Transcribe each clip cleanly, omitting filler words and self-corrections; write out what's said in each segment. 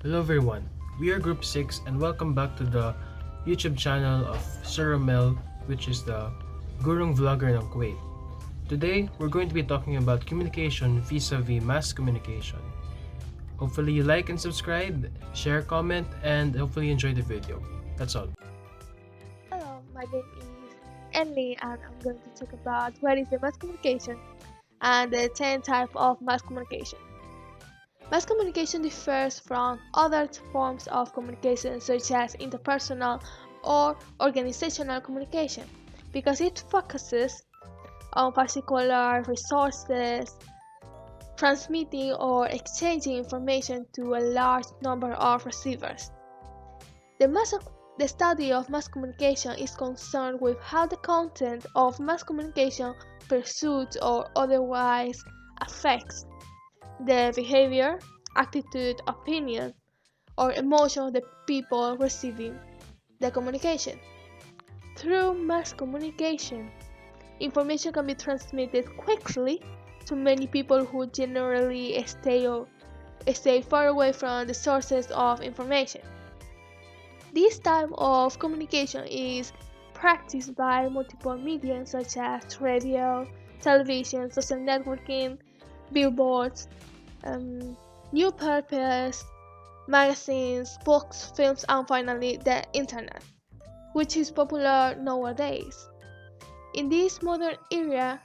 Hello everyone, we are Group 6 and welcome back to the YouTube channel of Sir Romel, which is the Gurung Vlogger ng Kuwait. Today, we're going to be talking about communication vis-a-vis mass communication. Hopefully you like and subscribe, share, comment, and hopefully you enjoy the video. That's all. Hello, my name is Enli and I'm going to talk about what is the mass communication and the 10 types of mass communication. Mass communication differs from other forms of communication such as interpersonal or organizational communication because it focuses on particular resources, transmitting or exchanging information to a large number of receivers. The study of mass communication is concerned with how the content of mass communication pursues or otherwise affects the behavior, attitude, opinion, or emotion of the people receiving the communication. Through mass communication, information can be transmitted quickly to many people who generally stay far away from the sources of information. This type of communication is practiced by multiple media such as radio, television, social networking, billboards, newspapers, magazines, books, films, and finally the internet, which is popular nowadays. In this modern era,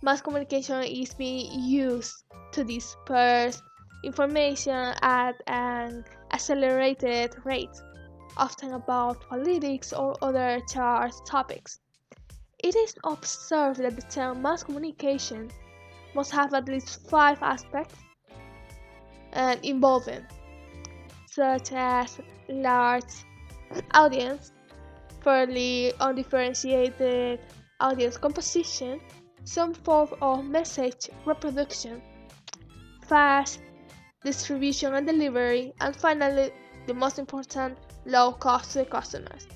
mass communication is being used to disperse information at an accelerated rate, often about politics or other charged topics. It is observed that the term mass communication must have at least five aspects involving, such as large audience, fairly undifferentiated audience composition, some form of message reproduction, fast distribution and delivery, and finally, the most important, low cost to the customers.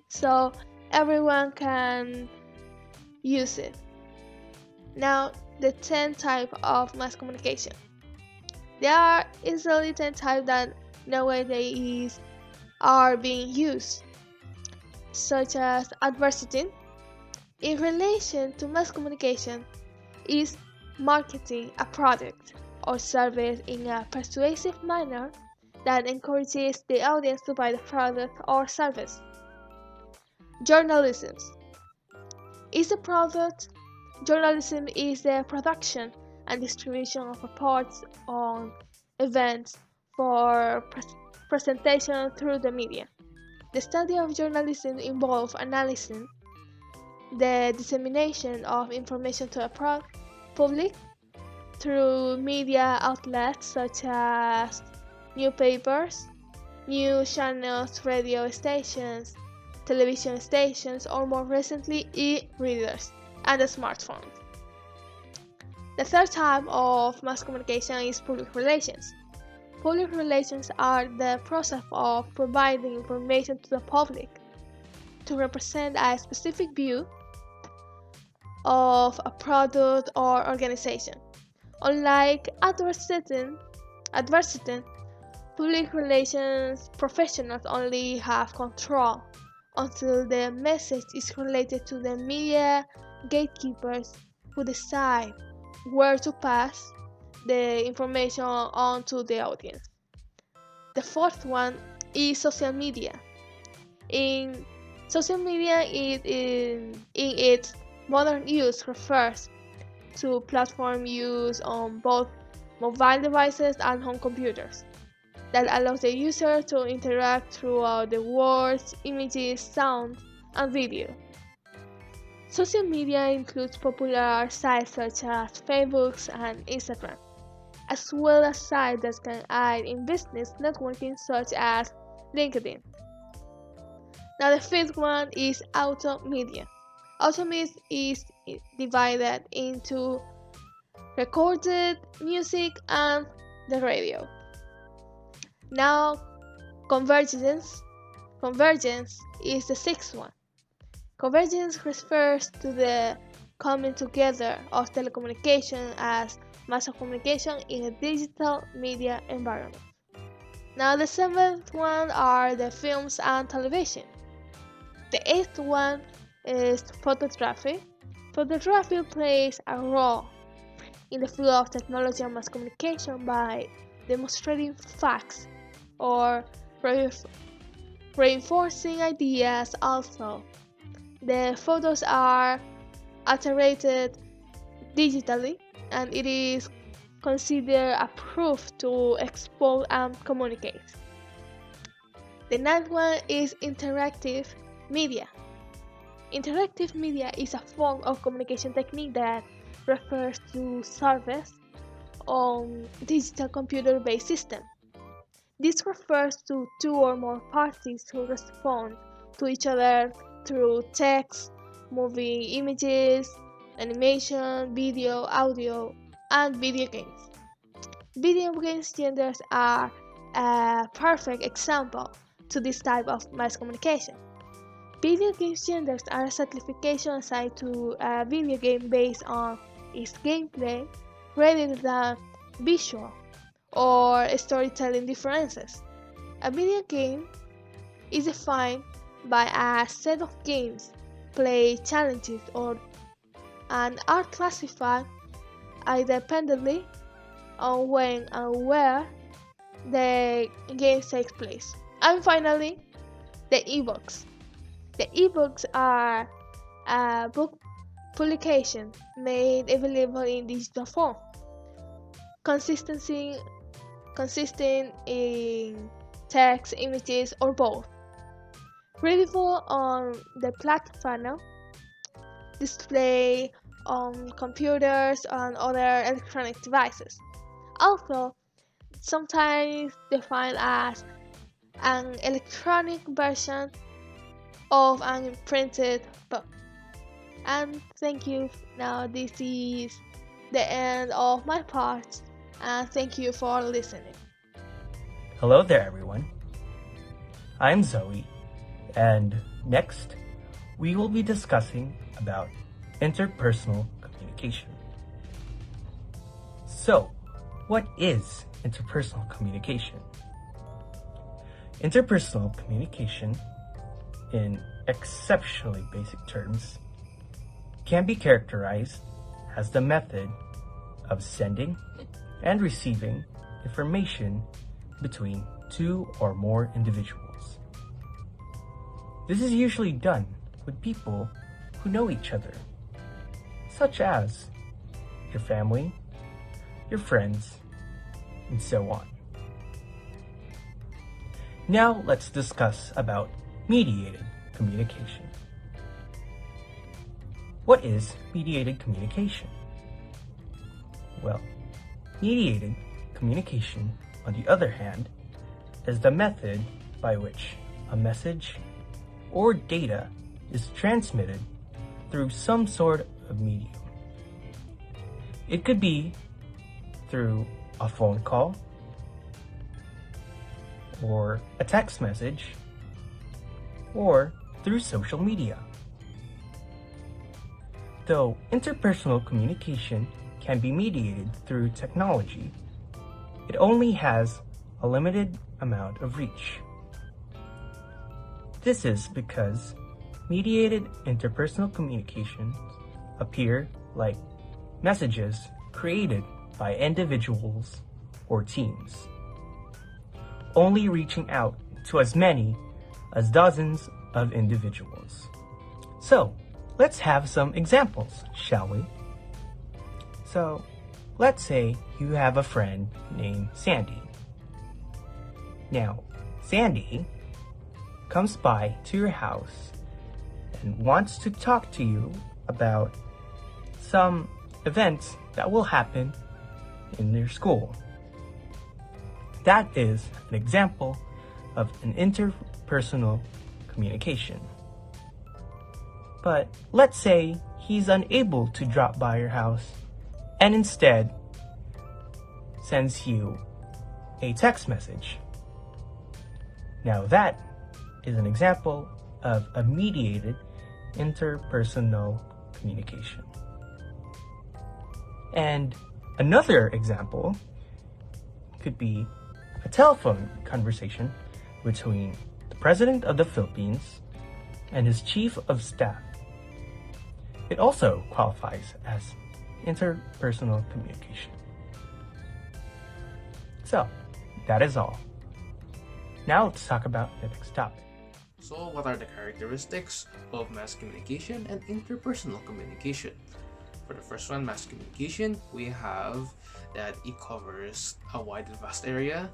So everyone can use it. Now, the 10 type of mass communication. There are easily 10 types that nowadays are being used, such as advertising. In relation to mass communication, is marketing a product or service in a persuasive manner that encourages the audience to buy the product or service. Journalism is a product. Journalism is the production and distribution of reports on events for presentation through the media. The study of journalism involves analyzing the dissemination of information to the public through media outlets such as newspapers, news channels, radio stations, television stations, or more recently, e-readers and smartphones. The third type of mass communication is public relations. Public relations are the process of providing information to the public to represent a specific view of a product or organization. Unlike advertising, public relations professionals only have control until the message is related to the media gatekeepers who decide where to pass the information on to the audience. The fourth one is social media. In social media, in its modern use refers to platform use on both mobile devices and home computers that allows the user to interact throughout the words, images, sound, and video. Social media includes popular sites such as Facebook and Instagram, as well as sites that can aid in business networking such as LinkedIn. Now the fifth one is auto media. Auto media is divided into recorded music and the radio. Now convergence. Convergence is the sixth one. Convergence refers to the coming together of telecommunication as mass communication in a digital media environment. Now the seventh one are the films and television. The eighth one is photography. Photography plays a role in the field of technology and mass communication by demonstrating facts or reinforcing ideas. Also, the photos are alterated digitally, and it is considered a proof to expose and communicate. The ninth one is interactive media. Interactive media is a form of communication technique that refers to service on digital computer-based system. This refers to two or more parties who respond to each other through text, moving images, animation, video, audio, and video games. Video games genders are a perfect example to this type of mass communication. Video game genders are a simplification assigned to a video game based on its gameplay rather than visual or storytelling differences. A video game is defined by a set of games, play challenges, and are classified independently on when and where the game takes place. And finally, the ebooks. The ebooks are a book publication made available in digital form, consisting in text, images, or both. Readable on the platform, display on computers and other electronic devices. Also, sometimes defined as an electronic version of an printed book. And thank you. Now this is the end of my part, and thank you for listening. Hello there, everyone. I'm Zoe, and next we will be discussing about interpersonal communication. So, what is interpersonal communication? Interpersonal communication, in exceptionally basic terms, can be characterized as the method of sending and receiving information between two or more individuals. This is usually done with people who know each other, such as your family, your friends, and so on. Now let's discuss about mediated communication. What is mediated communication? Well, mediated communication, on the other hand, is the method by which a message or data is transmitted through some sort of medium. It could be through a phone call, or a text message, or through social media. Though interpersonal communication can be mediated through technology, it only has a limited amount of reach. This is because mediated interpersonal communications appear like messages created by individuals or teams, only reaching out to as many as dozens of individuals. So, let's have some examples, shall we? So, let's say you have a friend named Sandy. Now, Sandy comes by to your house and wants to talk to you about some events that will happen in your school. That is an example of an interpersonal communication. But let's say he's unable to drop by your house and instead sends you a text message. Now that is an example of a mediated interpersonal communication. And another example could be a telephone conversation between the President of the Philippines and his Chief of Staff. It also qualifies as interpersonal communication. So, that is all. Now let's talk about the next topic. So, what are the characteristics of mass communication and interpersonal communication? For the first one, mass communication, we have that it covers a wide and vast area.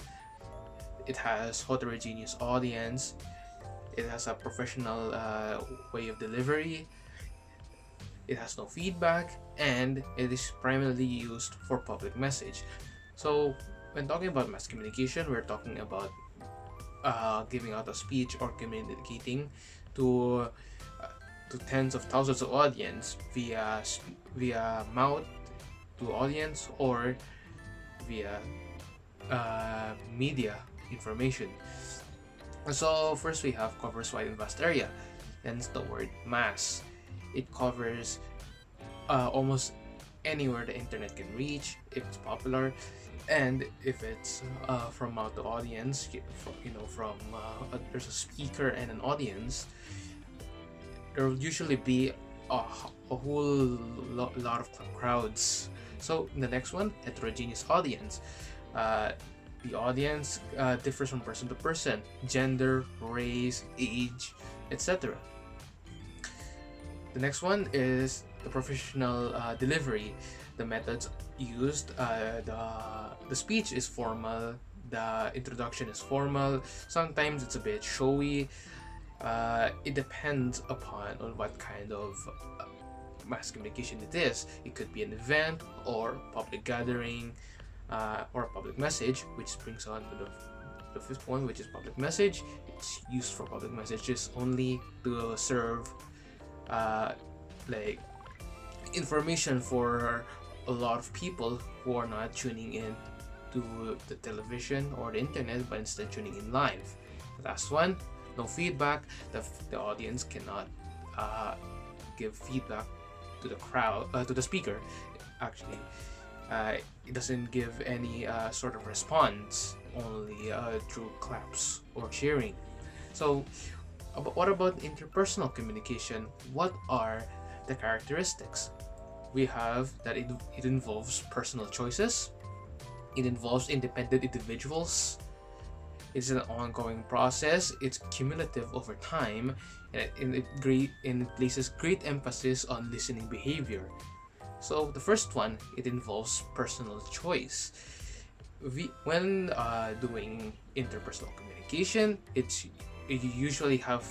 It has heterogeneous audience. It has a professional way of delivery. It has no feedback, and it is primarily used for public message. So, when talking about mass communication, we're talking about giving out a speech or communicating to tens of thousands of audience via mouth to audience or via media information. So first we have covers wide and vast area, hence the word mass. It covers almost anywhere the internet can reach if it's popular, and if it's from mouth to audience, there's a speaker and an audience, there will usually be a whole lot of crowds. So the next one, heterogeneous audience. The audience differs from person to person, gender, race, age, etc. The next one is the professional delivery. The methods used, the speech is formal, the introduction is formal, sometimes it's a bit showy. It depends upon what kind of mass communication it is. It could be an event or public gathering or a public message, which brings on to the fifth one, which is public message. It's used for public messages only to serve like information for a lot of people who are not tuning in to the television or the internet, but instead tuning in live. The last one, no feedback. The audience cannot give feedback to the crowd, to the speaker. Actually, it doesn't give any sort of response, only through claps or cheering. So, what about interpersonal communication? What are the characteristics? We have that it involves personal choices. It involves independent individuals. It's an ongoing process. It's cumulative over time, and it places great emphasis on listening behavior. So the first one, it involves personal choice. When doing interpersonal communication, you usually have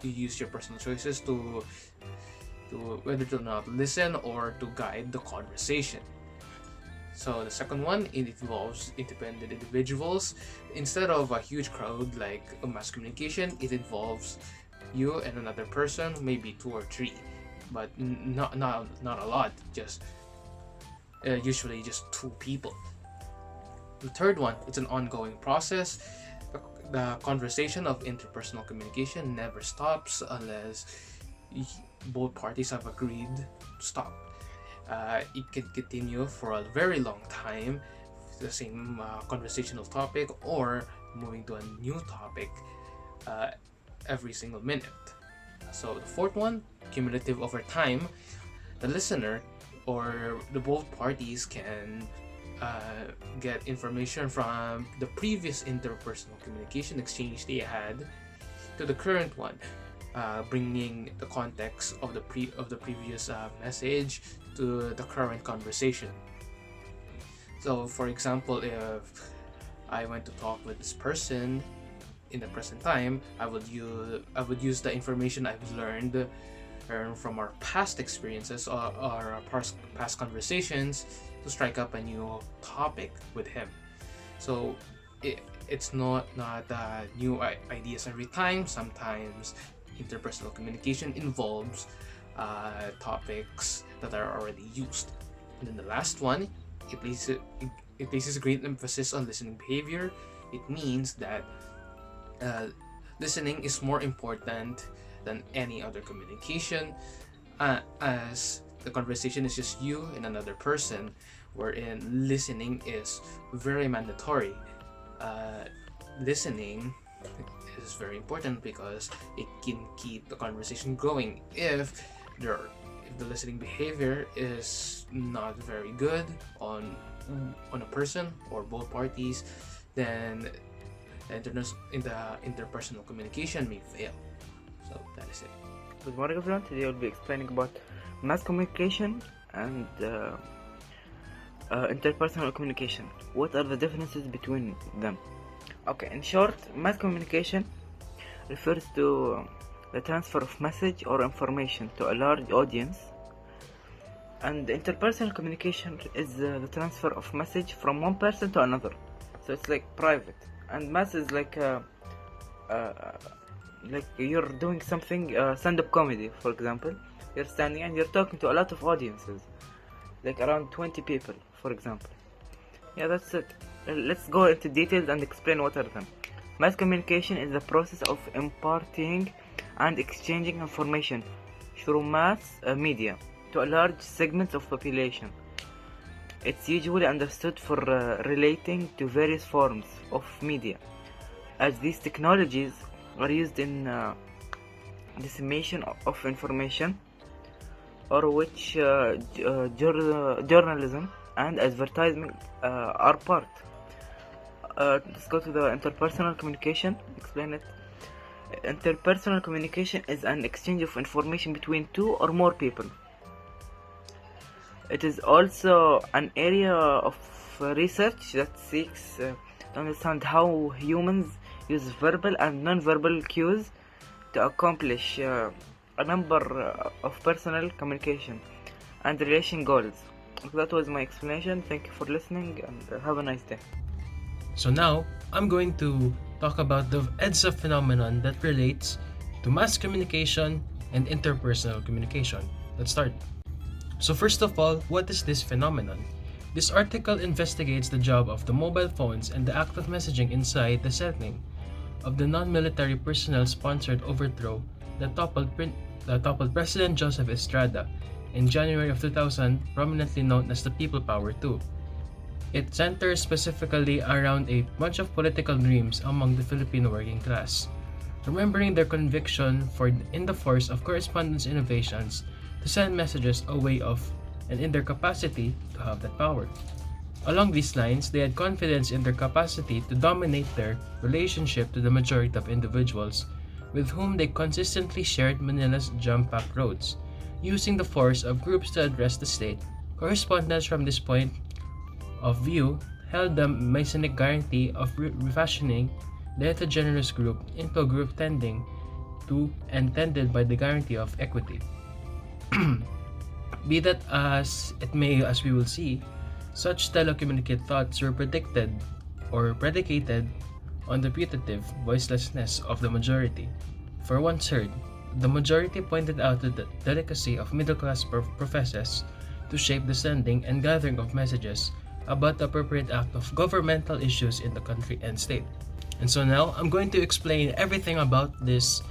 you use your personal choices to whether to not listen or to guide the conversation. So the second one, it involves independent individuals. Instead of a huge crowd like a mass communication, it involves you and another person, maybe two or three, but not a lot. Just usually just two people. The third one, it's an ongoing process. The conversation of interpersonal communication never stops unless both parties have agreed to stop. It can continue for a very long time, the same conversational topic, or moving to a new topic every single minute. So the fourth one, cumulative over time. The listener or the both parties can get information from the previous interpersonal communication exchange they had to the current one, bringing the context of the previous message to the current conversation. So, for example, if I went to talk with this person in the present time, I would use the information I've learned from our past experiences or our past conversations to strike up a new topic with him. So it's not new ideas every time. Sometimes interpersonal communication involves topics that are already used. And then the last one, it places great emphasis on listening behavior. It means that listening is more important than any other communication, as the conversation is just you and another person, wherein listening is very mandatory. listening is very important because it can keep the conversation going. If the listening behavior is not very good on a person or both parties, then the interpersonal communication may fail. So that is it. Good morning, everyone. Today I'll be explaining about mass communication and interpersonal communication. What are the differences between them? Okay, in short, mass communication refers to the transfer of message or information to a large audience, and interpersonal communication is the transfer of message from one person to another. So it's like private, and mass is like you're doing something, stand-up comedy, for example. You're standing and you're talking to a lot of audiences, like around 20 people, for example. Yeah, that's it. Let's go into details and explain what are them. Mass communication is the process of imparting and exchanging information through mass media to a large segment of population. It's usually understood for relating to various forms of media, as these technologies are used in dissemination of information, or which journalism and advertising are part. Let's go to the interpersonal communication, explain it. Interpersonal communication is an exchange of information between two or more people. It is also an area of research that seeks to understand how humans use verbal and non-verbal cues to accomplish a number of personal communication and relation goals. That was my explanation. Thank you for listening and have a nice day. So now, I'm going to talk about the EDSA phenomenon that relates to mass communication and interpersonal communication. Let's start. So first of all, what is this phenomenon? This article investigates the job of the mobile phones and the act of messaging inside the setting of the non-military personnel-sponsored overthrow that toppled President Joseph Estrada in January of 2000, prominently known as the People Power II. It centers specifically around a bunch of political dreams among the Filipino working class, remembering their conviction in the force of correspondence innovations to send messages away of and in their capacity to have that power. Along these lines, they had confidence in their capacity to dominate their relationship to the majority of individuals with whom they consistently shared Manila's jam-packed roads. Using the force of groups to address the state, correspondence from this point of view held the Masonic guarantee of refashioning the heterogeneous group into a group tending to and tended by the guarantee of equity. Be that as it may, as we will see, such telecommunicate thoughts were predicated on the putative voicelessness of the majority. For one-third, the majority pointed out the delicacy of middle-class professors to shape the sending and gathering of messages about the appropriate act of governmental issues in the country and state. And so now, I'm going to explain everything about this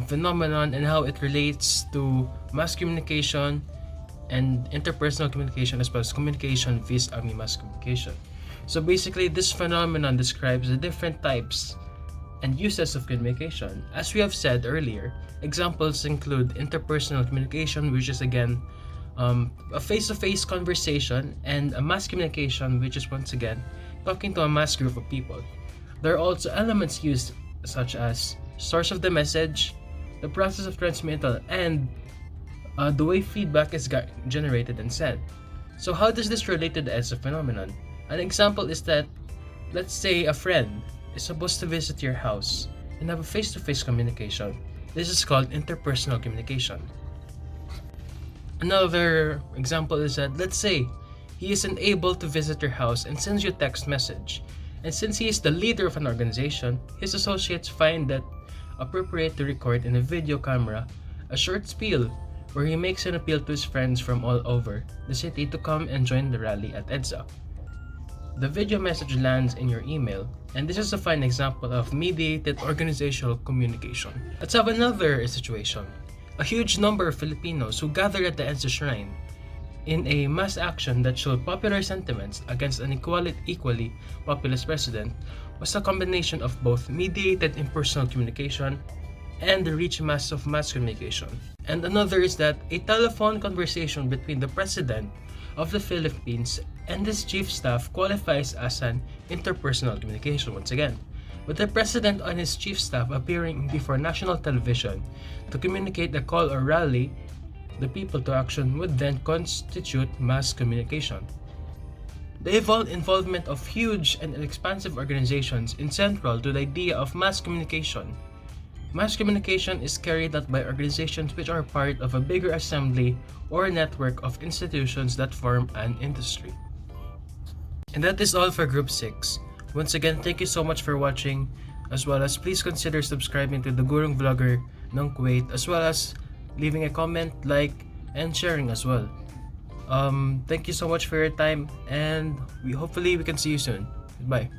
phenomenon and how it relates to mass communication and interpersonal communication, as well as communication vis-a-vis mass communication. So basically, this phenomenon describes the different types and uses of communication. As we have said earlier, examples include interpersonal communication, which is again a face-to-face conversation, and a mass communication, which is once again talking to a mass group of people. There are also elements used such as source of the message, the process of transmittal, and the way feedback is generated and sent. So how does this relate to the EDSA phenomenon? An example is that, let's say a friend is supposed to visit your house and have a face-to-face communication. This is called interpersonal communication. Another example is that, let's say he isn't able to visit your house and sends you a text message. And since he is the leader of an organization, his associates find that appropriate to record in a video camera a short spiel where he makes an appeal to his friends from all over the city to come and join the rally at EDSA. The video message lands in your email, and this is a fine example of mediated organizational communication. Let's have another situation. A huge number of Filipinos who gather at the EDSA shrine in a mass action that showed popular sentiments against an equally populist president was a combination of both mediated impersonal communication and the rich mass of mass communication. And another is that a telephone conversation between the President of the Philippines and his chief staff qualifies as an interpersonal communication once again, with the President and his chief staff appearing before national television to communicate a call or rally the people to action would then constitute mass communication. The involvement of huge and expansive organizations is central to the idea of mass communication. Mass communication is carried out by organizations which are part of a bigger assembly or network of institutions that form an industry. And that is all for Group 6. Once again, thank you so much for watching, as well as please consider subscribing to the Gurung Vlogger ng Kuwait, as well as leaving a comment, like, and sharing as well. Thank you so much for your time, and hopefully we can see you soon. Goodbye.